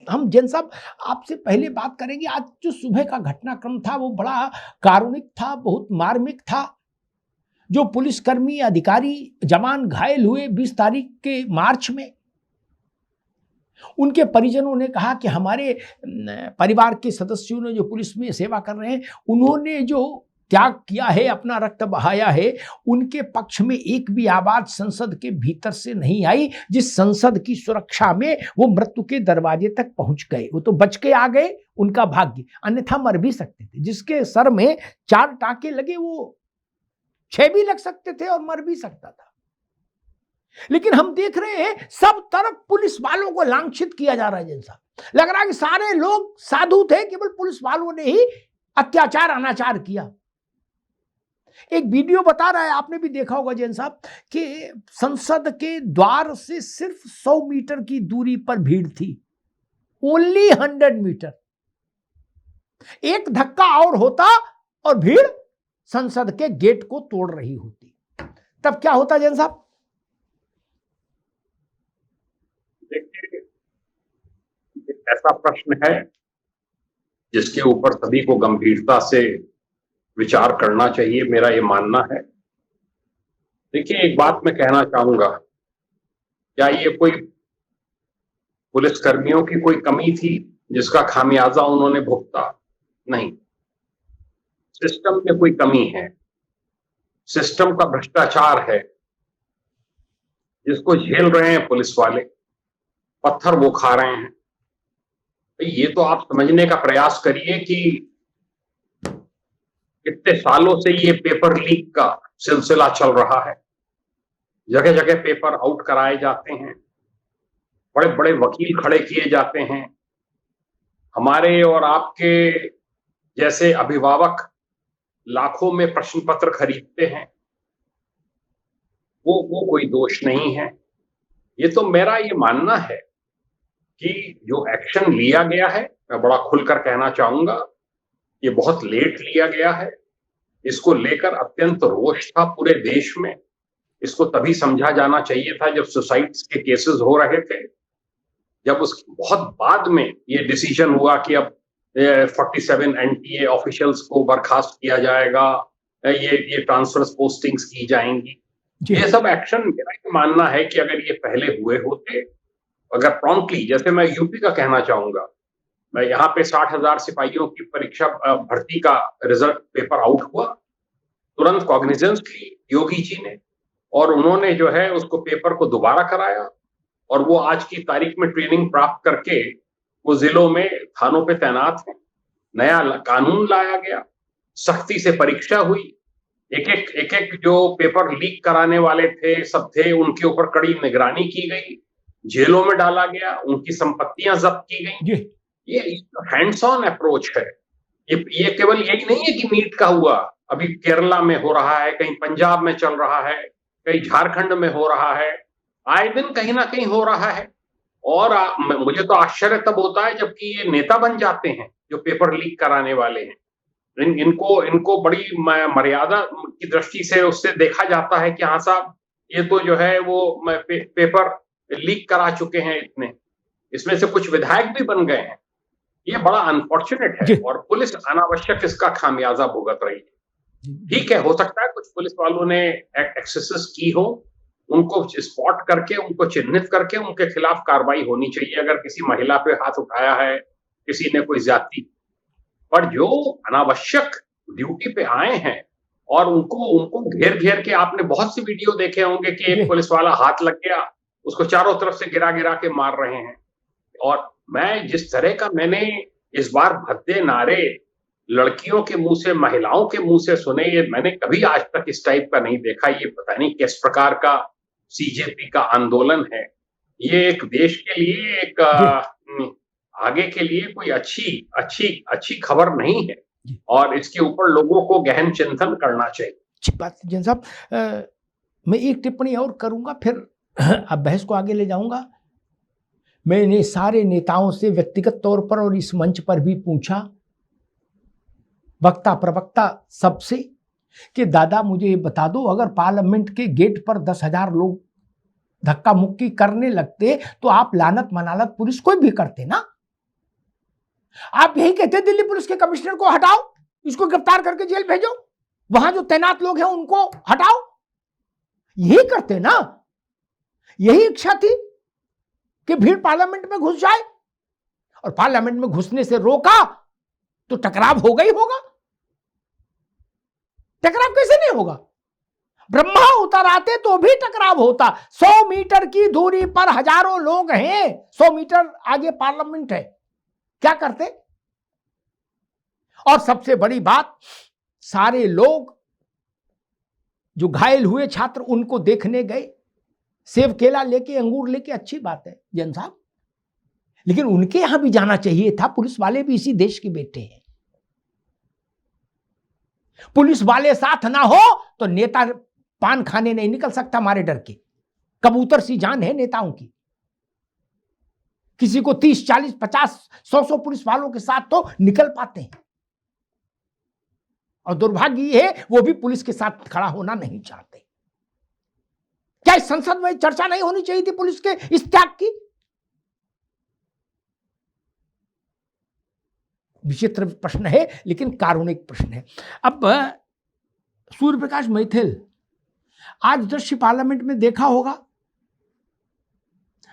हम जैन साहब आपसे पहले बात करेंगे। आज जो सुबह का घटनाक्रम था वो बड़ा कारुणिक था, बहुत मार्मिक था। जो पुलिसकर्मी, अधिकारी, जवान घायल हुए 20 तारीख के मार्च में, उनके परिजनों ने कहा कि हमारे परिवार के सदस्यों ने जो पुलिस में सेवा कर रहे हैं, उन्होंने जो त्याग किया है, अपना रक्त बहाया है, उनके पक्ष में एक भी आवाज संसद के भीतर से नहीं आई, जिस संसद की सुरक्षा में वो मृत्यु के दरवाजे तक पहुंच गए। वो तो बच के आ गए, उनका भाग्य, अन्यथा मर भी सकते थे। जिसके सर में 4 टांके लगे वो 6 भी लग सकते थे और मर भी सकता था। लेकिन हम देख रहे हैं सब तरफ पुलिस वालों को लांछित किया जा रहा है। जैसा लग रहा है कि सारे लोग साधु थे, केवल पुलिस वालों ने ही अत्याचार, अनाचार किया। एक वीडियो बता रहा है, आपने भी देखा होगा जैन साहब, कि संसद के द्वार से सिर्फ 100 मीटर की दूरी पर भीड़ थी, ओनली 100 मीटर। एक धक्का और होता और भीड़ संसद के गेट को तोड़ रही होती, तब क्या होता जैन साहब? देखिए, ऐसा प्रश्न है जिसके ऊपर सभी को गंभीरता से विचार करना चाहिए, मेरा ये मानना है। देखिए, एक बात मैं कहना चाहूंगा, क्या ये कोई पुलिसकर्मियों की कोई कमी थी जिसका खामियाजा उन्होंने भुगता? नहीं, सिस्टम में कोई कमी है, सिस्टम का भ्रष्टाचार है, जिसको झेल रहे हैं पुलिस वाले, पत्थर वो खा रहे हैं। ये तो आप समझने का प्रयास करिए कि कितने सालों से ये पेपर लीक का सिलसिला चल रहा है। जगह जगह पेपर आउट कराए जाते हैं, बड़े बड़े वकील खड़े किए जाते हैं, हमारे और आपके जैसे अभिभावक लाखों में प्रश्न पत्र खरीदते हैं। वो कोई दोष नहीं है। ये तो मेरा ये मानना है कि जो एक्शन लिया गया है, मैं बड़ा खुलकर कहना चाहूंगा, ये बहुत लेट लिया गया है। इसको लेकर अत्यंत रोष था पूरे देश में। इसको तभी समझा जाना चाहिए था जब सुसाइड्स के केसेस हो रहे थे, जब उसके बहुत बाद में ये डिसीजन हुआ कि अब 47 एनटीए ऑफिशियल्स को बर्खास्त किया जाएगा, ये ट्रांसफर्स पोस्टिंग्स की जाएंगी। ये सब एक्शन, मेरा ये मानना है कि अगर ये पहले हुए होते, अगर प्रॉम्प्टली, जैसे मैं यूपी का कहना चाहूंगा, मैं यहाँ पे 60,000 सिपाहियों की परीक्षा भर्ती का रिजल्ट पेपर आउट हुआ, तुरंत कॉग्निजेंस ली योगी जी ने और उन्होंने जो है उसको पेपर को दोबारा कराया और वो आज की तारीख में ट्रेनिंग प्राप्त करके वो जिलों में थानों पे तैनात हैं। नया कानून लाया गया, सख्ती से परीक्षा हुई, एक एक जो पेपर लीक कराने वाले थे, सब थे, उनके ऊपर कड़ी निगरानी की गई, जेलों में डाला गया, उनकी संपत्तियां जब्त की गई। ये हैंड्स ऑन अप्रोच है। ये केवल यही नहीं है कि नीट का हुआ, अभी केरला में हो रहा है, कहीं पंजाब में चल रहा है, कहीं झारखंड में हो रहा है, आए दिन कहीं ना कहीं हो रहा है। और मुझे तो आश्चर्य तब होता है जबकि ये नेता बन जाते हैं जो पेपर लीक कराने वाले हैं। इनको बड़ी मर्यादा की दृष्टि से उससे देखा जाता है कि हाँ साहब, ये तो जो है वो पेपर लीक करा चुके हैं इतने, इसमें से कुछ विधायक भी बन गए हैं। ये बड़ा अनफॉर्चुनेट है और पुलिस अनावश्यक इसका खामियाजा भुगत रही है। ठीक है, हो सकता है कुछ पुलिस वालों ने एक्सेसेस की हो, उनको स्पॉट करके, उनको चिन्हित करके उनके खिलाफ कार्रवाई होनी चाहिए। अगर किसी महिला पे हाथ उठाया है, किसी ने कोई ज्यादती, पर जो अनावश्यक ड्यूटी पे आए हैं और उनको घेर घेर के, आपने बहुत सी वीडियो देखे होंगे कि एक पुलिस वाला हाथ लग गया, उसको चारों तरफ से गिरा गिरा के मार रहे हैं। और मैं जिस तरह का मैंने इस बार भद्दे नारे लड़कियों के मुंह से, महिलाओं के मुंह से सुने, ये मैंने कभी आज तक इस टाइप का नहीं देखा। ये पता नहीं किस प्रकार का सीजेपी का आंदोलन है। ये एक देश के लिए, एक आगे के लिए कोई अच्छी खबर नहीं है और इसके ऊपर लोगों को गहन चिंतन करना चाहिए। अच्छी बात जैन साहब, मैं एक टिप्पणी और करूंगा, फिर अब बहस को आगे ले जाऊंगा। मैंने सारे नेताओं से व्यक्तिगत तौर पर और इस मंच पर भी पूछा, वक्ता प्रवक्ता सबसे, कि दादा मुझे ये बता दो, अगर पार्लियामेंट के गेट पर 10,000 लोग धक्का मुक्की करने लगते तो आप लानत मनालत पुलिस कोई भी करते ना, आप यही कहते हैं दिल्ली पुलिस के कमिश्नर को हटाओ, इसको गिरफ्तार करके जेल भेजो, वहां जो तैनात लोग हैं उनको हटाओ, यही करते ना। यही इच्छा थी कि भीड़ पार्लियामेंट में घुस जाए, और पार्लियामेंट में घुसने से रोका तो टकराव होगा ही होगा। टकराव कैसे नहीं होगा? ब्रह्मा उतर आते तो भी टकराव होता। 100 मीटर की दूरी पर हजारों लोग हैं, 100 मीटर आगे पार्लियामेंट है, क्या करते? और सबसे बड़ी बात, सारे लोग जो घायल हुए छात्र उनको देखने गए, सेब केला लेके, अंगूर लेके, अच्छी बात है जैन साहब, लेकिन उनके यहां भी जाना चाहिए था। पुलिस वाले भी इसी देश के बेटे हैं। पुलिस वाले साथ ना हो तो नेता पान खाने नहीं निकल सकता हमारे डर के। कबूतर सी जान है नेताओं की। किसी को 30, 40, 50, 100 पुलिस वालों के साथ तो निकल पाते हैं, और दुर्भाग्य ये है वो भी पुलिस के साथ खड़ा होना नहीं चाहते। क्या इस संसद में चर्चा नहीं होनी चाहिए थी पुलिस के इस त्याग की? विचित्र प्रश्न है, लेकिन कारुणिक प्रश्न है। अब सूर्य प्रकाश मैथिल, आज दृश्य पार्लियामेंट में देखा होगा,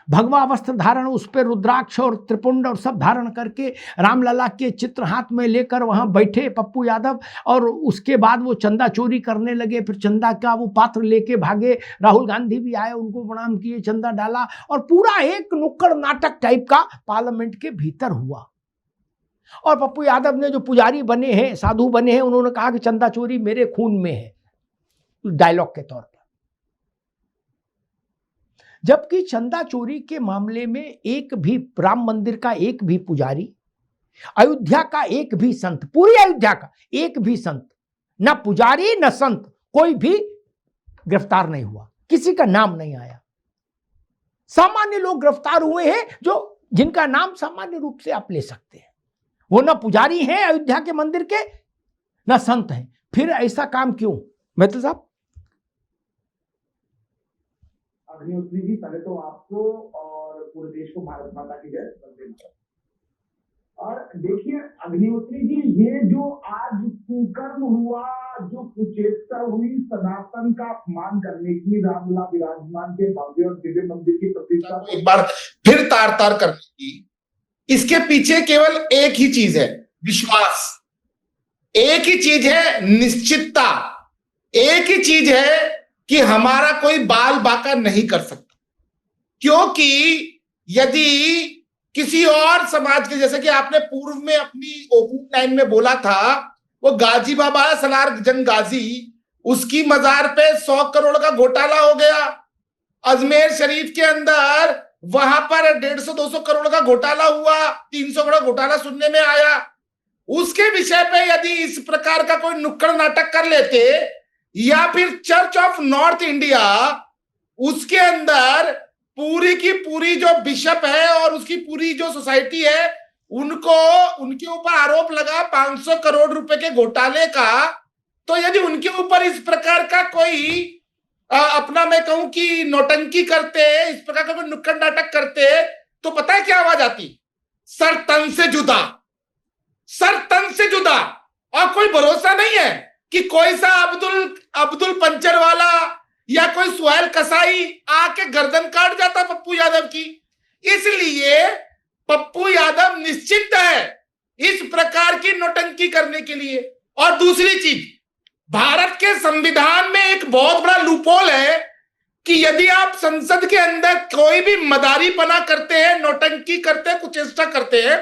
भगवा वस्त्र धारण, उस पर रुद्राक्ष और त्रिपुंड और सब धारण करके रामलला के चित्र हाथ में लेकर वहां बैठे पप्पू यादव, और उसके बाद वो चंदा चोरी करने लगे, फिर चंदा का वो पात्र लेके भागे। राहुल गांधी भी आए, उनको प्रणाम किए, चंदा डाला, और पूरा एक नुक्कड़ नाटक टाइप का पार्लियामेंट के भीतर हुआ। और पप्पू यादव ने, जो पुजारी बने हैं, साधु बने हैं, उन्होंने कहा कि चंदा चोरी मेरे खून में है, डायलॉग के तौर पर। जबकि चंदा चोरी के मामले में एक भी राम मंदिर का एक भी पुजारी, अयोध्या का एक भी संत, पूरी अयोध्या का एक भी संत, ना पुजारी न संत, कोई भी गिरफ्तार नहीं हुआ, किसी का नाम नहीं आया। सामान्य लोग गिरफ्तार हुए हैं, जो जिनका नाम सामान्य रूप से आप ले सकते हैं। वो ना पुजारी हैं अयोध्या के मंदिर के, ना संत हैं। फिर ऐसा काम क्यों? मैथिल साहब। अग्निहोत्री जी, पहले तो आपको और पूरे देश को भारत माता की जय, वंदे मातरम। और देखिए अग्निहोत्री जी, ये जो आज कुकर्म हुआ, जो कुचेष्टा हुई सनातन का अपमान करने की, रामलला विराजमान के भव्य और दिव्य मंदिर की प्रतिष्ठा को एक बार फिर तार तार करने की, इसके पीछे केवल एक ही चीज है, विश्वास। एक ही चीज है, निश्चितता। एक ही चीज है कि हमारा कोई बाल बाका नहीं कर सकता। क्योंकि यदि किसी और समाज के, जैसे कि आपने पूर्व में अपनी ओपनिंग लाइन में बोला था, वो गाजी बाबा सलार जंग गाजी, उसकी मजार पे 100 करोड़ का घोटाला हो गया। अजमेर शरीफ के अंदर वहां पर 150-200 करोड़ का घोटाला हुआ, 300 करोड़ घोटाला सुनने में आया। उसके विषय पे यदि इस प्रकार का कोई नुक्कड़ नाटक कर लेते, या फिर चर्च ऑफ नॉर्थ इंडिया, उसके अंदर पूरी की पूरी जो बिशप है और उसकी पूरी जो सोसाइटी है, उनको, उनके ऊपर आरोप लगा 500 करोड़ रुपए के घोटाले का। तो यदि उनके ऊपर इस प्रकार का कोई अपना, मैं कहूं कि नौटंकी करते, इस प्रकार का कोई नुक्कड़ नाटक करते, तो पता है क्या आवाज आती? सर तन से जुदा, सर तन से जुदा। और कोई भरोसा नहीं है कि कोई सा अब्दुल पंचर वाला या कोई सुहेल कसाई आके गर्दन काट जाता पप्पू यादव की। इसलिए पप्पू यादव निश्चित है इस प्रकार की नौटंकी करने के लिए। और दूसरी चीज, भारत के संविधान में एक बहुत बड़ा लूपहोल है कि यदि आप संसद के अंदर कोई भी मदारीपना करते हैं, नौटंकी करते हैं, कुचेष्टा करते हैं,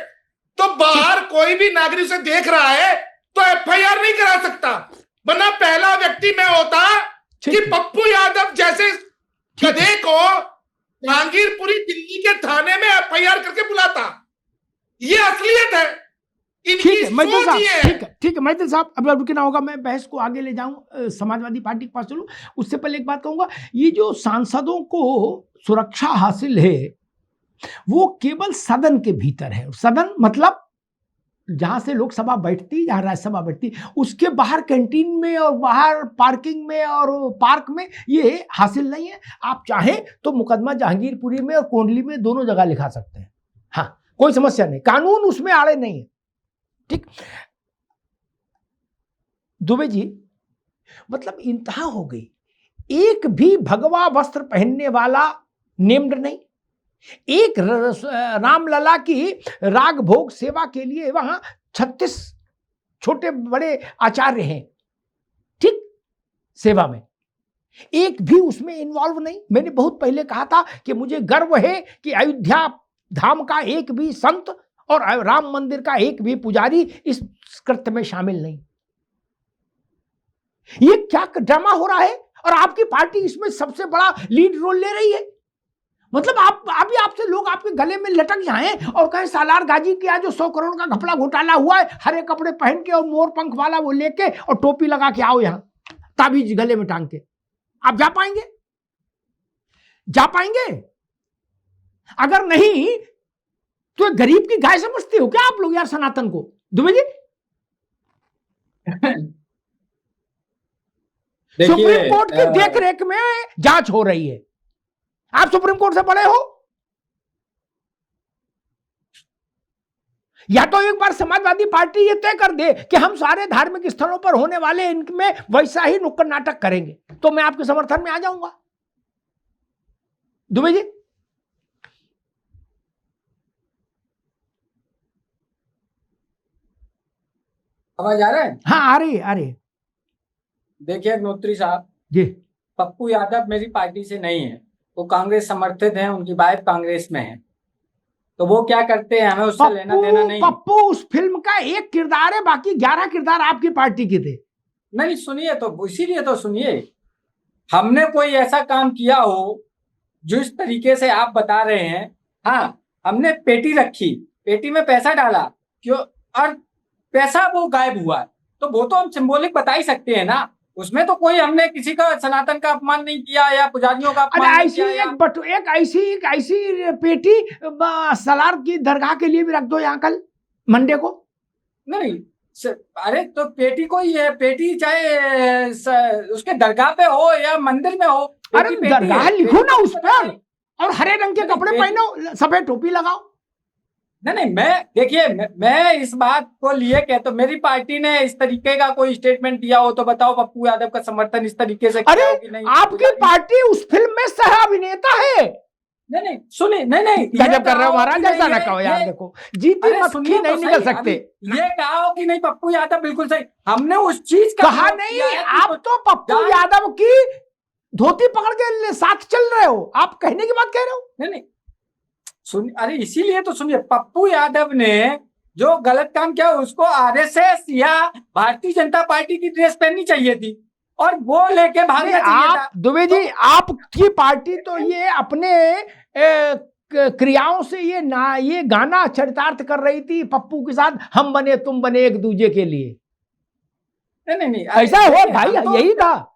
तो बाहर कोई भी नागरिक उसे देख रहा है तो एफआईआर नहीं करा सकता। वरना पहला व्यक्ति मैं होता कि पप्पू यादव जैसे गधे को जहांगीरपुरी दिल्ली के थाने में एफआईआर करके बुलाता। ये असलियत है, इनकी सोच ये है। ठीक है मैथिल साहब, अब रुकना होगा, मैं बहस को आगे ले जाऊं, समाजवादी पार्टी के पास चलूं। उससे पहले एक बात कहूंगा, ये जो सांसदों को सुरक्षा हासिल है वो केवल सदन के भीतर है। सदन मतलब जहां से लोकसभा बैठती, जहां राज्यसभा बैठती, उसके बाहर कैंटीन में और बाहर पार्किंग में और पार्क में ये हासिल नहीं है। आप चाहें तो मुकदमा जहांगीरपुरी में और कोंडली में दोनों जगह लिखा सकते हैं। हाँ, कोई समस्या नहीं, कानून उसमें आड़े नहीं है। ठीक। दुबे जी, मतलब इंतहा हो गई, एक भी भगवा वस्त्र पहनने वाला नेम्ड नहीं, एक रामलला की राग भोग सेवा के लिए वहां 36 छोटे बड़े आचार्य हैं, ठीक, सेवा में, एक भी उसमें इन्वॉल्व नहीं। मैंने बहुत पहले कहा था कि मुझे गर्व है कि अयोध्या धाम का एक भी संत और राम मंदिर का एक भी पुजारी इस कृत्य में शामिल नहीं। ये क्या ड्रामा हो रहा है, और आपकी पार्टी इसमें सबसे बड़ा लीड रोल ले रही है। मतलब आप अभी आपसे लोग आपके गले में लटक जाएं और कहें सालार गाजी के यहाँ जो 100 करोड़ का घपला घोटाला हुआ है, हरे कपड़े पहन के और मोर पंख वाला वो लेके और टोपी लगा के आओ यहां, ताबीज गले में टांग के, आप जा पाएंगे? जा पाएंगे? अगर नहीं तो गरीब की गाय समझते हो क्या आप लोग यार सनातन को? दुबे जी, सुप्रीम कोर्ट की देखरेख में जांच हो रही है, आप सुप्रीम कोर्ट से बड़े हो। या तो एक बार समाजवादी पार्टी ये तय कर दे कि हम सारे धार्मिक स्थलों पर होने वाले इनमें वैसा ही नुक्कड़ नाटक करेंगे, तो मैं आपके समर्थन में आ जाऊंगा। दुबे जी, आवाज आ रहा है? हाँ आ रही है, आ रही है। देखिए अग्निहोत्री साहब, जी, पप्पू यादव मेरी पार्टी से नहीं है, वो कांग्रेस समर्थित हैं, उनकी वाइफ कांग्रेस में है, तो वो क्या करते हैं हमें उससे लेना देना नहीं। पप्पू उस फिल्म का एक किरदार है, बाकी 11 किरदार आपकी पार्टी के थे। नहीं सुनिए, तो इसीलिए तो सुनिए, हमने कोई ऐसा काम किया हो जो इस तरीके से आप बता रहे हैं। हाँ, हमने पेटी रखी, पेटी में पैसा डाला, क्यों, और पैसा वो गायब हुआ, तो वो तो हम सिंबॉलिक बता ही सकते हैं ना, उसमें तो कोई हमने किसी का सनातन का अपमान नहीं किया या पुजारियों का अपमान नहीं किया। एक ऐसी पेटी सलार की दरगाह के लिए भी रख दो यहाँ कल मंडे को। नहीं अरे तो पेटी को ही है, पेटी चाहे उसके दरगाह पे हो या मंदिर में हो, अरे दरगाह लिखो ना उस पर, और हरे रंग के कपड़े पहनो, सफेद टोपी लगाओ। नहीं मैं देखिए, मैं इस बात को लिए कह, तो मेरी पार्टी ने इस तरीके का कोई स्टेटमेंट दिया हो तो बताओ, पप्पू यादव का समर्थन इस तरीके से किया हो कि नहीं? आपकी पार्टी उस फिल्म में सह अभिनेता है। नहीं सुनिए, नहीं गजब कर रहे हो महाराज, ऐसा ना कहो यार, देखो जीती मक्खी नहीं निकल सकते। ये कहा हो कि नहीं पप्पू यादव बिल्कुल सही, हमने उस चीज का कहा नहीं, आप तो पप्पू यादव की धोती पकड़ के साथ चल रहे हो, आप कहने की बात कह रहे हो। नहीं सुन, अरे इसीलिए तो सुनिए, पप्पू यादव ने जो गलत काम किया उसको आरएसएस या भारतीय जनता पार्टी की ड्रेस पहननी चाहिए थी और वो लेके भागना चाहिए था। दुबे जी, आपकी पार्टी तो ये अपने क्रियाओं से ये गाना चरितार्थ कर रही थी पप्पू के साथ, हम बने तुम बने एक दूजे के लिए। नहीं ऐसा हो भाई, यही था।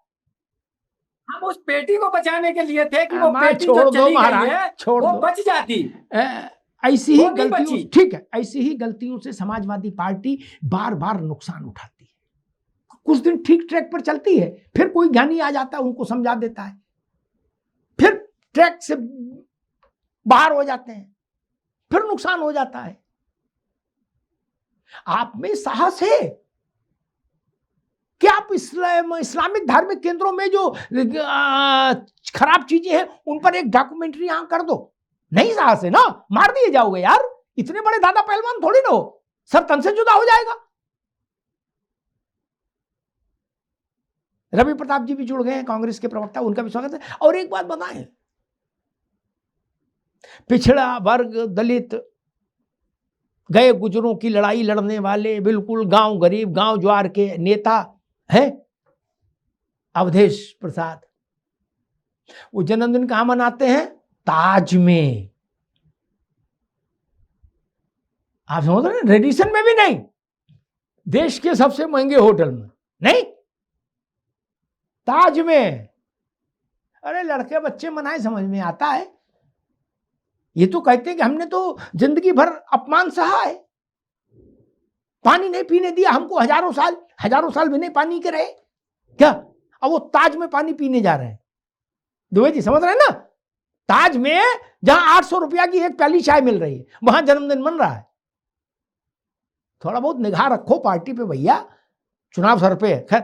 हम उस पेटी को बचाने के लिए थे कि वो पेटी छोड़ जो दो चली महाराज, गई है छोड़ वो दो, बच जाती। ऐसी ही वो नहीं गलतियों, बची। ठीक है, ऐसी ही गलतियों से समाजवादी पार्टी बार बार नुकसान उठाती है। कुछ दिन ठीक ट्रैक पर चलती है, फिर कोई ज्ञानी आ जाता है, उनको समझा देता है, फिर ट्रैक से बाहर हो जाते हैं, फिर नुकसान हो जाता है। आप में साहस है कि आप इस्लामिक धार्मिक केंद्रों में जो खराब चीजें हैं उन पर एक डॉक्यूमेंट्री यहां कर दो। नहीं साहस है ना, मार दिए जाओगे यार, इतने बड़े दादा पहलवान थोड़ी ना हो, सब तन से जुदा हो जाएगा। रवि प्रताप जी भी जुड़ गए हैं, कांग्रेस के प्रवक्ता, उनका भी स्वागत है। और एक बात बताएं, पिछड़ा वर्ग, दलित, गए गुजरों की लड़ाई लड़ने वाले, बिल्कुल गांव गरीब, गांव ज्वार के नेता हैं अवधेश प्रसाद, वो जन्मदिन कहां मनाते हैं? ताज में। आप समझ रहे हैं, रेडिसन में भी नहीं, देश के सबसे महंगे होटल में नहीं, ताज में। अरे लड़के बच्चे मनाए, समझ में आता है। ये तो कहते हैं कि हमने तो जिंदगी भर अपमान सहा है, पानी नहीं पीने दिया हमको, हजारों साल भी नहीं पानी के रहे क्या, अब वो ताज में पानी पीने जा रहे हैं। दुबे जी समझ रहे हैं ना, ताज में जहां 800 रुपया की एक प्याली चाय मिल रही है, वहां जन्मदिन मन रहा है। थोड़ा बहुत निगाह रखो पार्टी पे भैया, चुनाव सर पे। खैर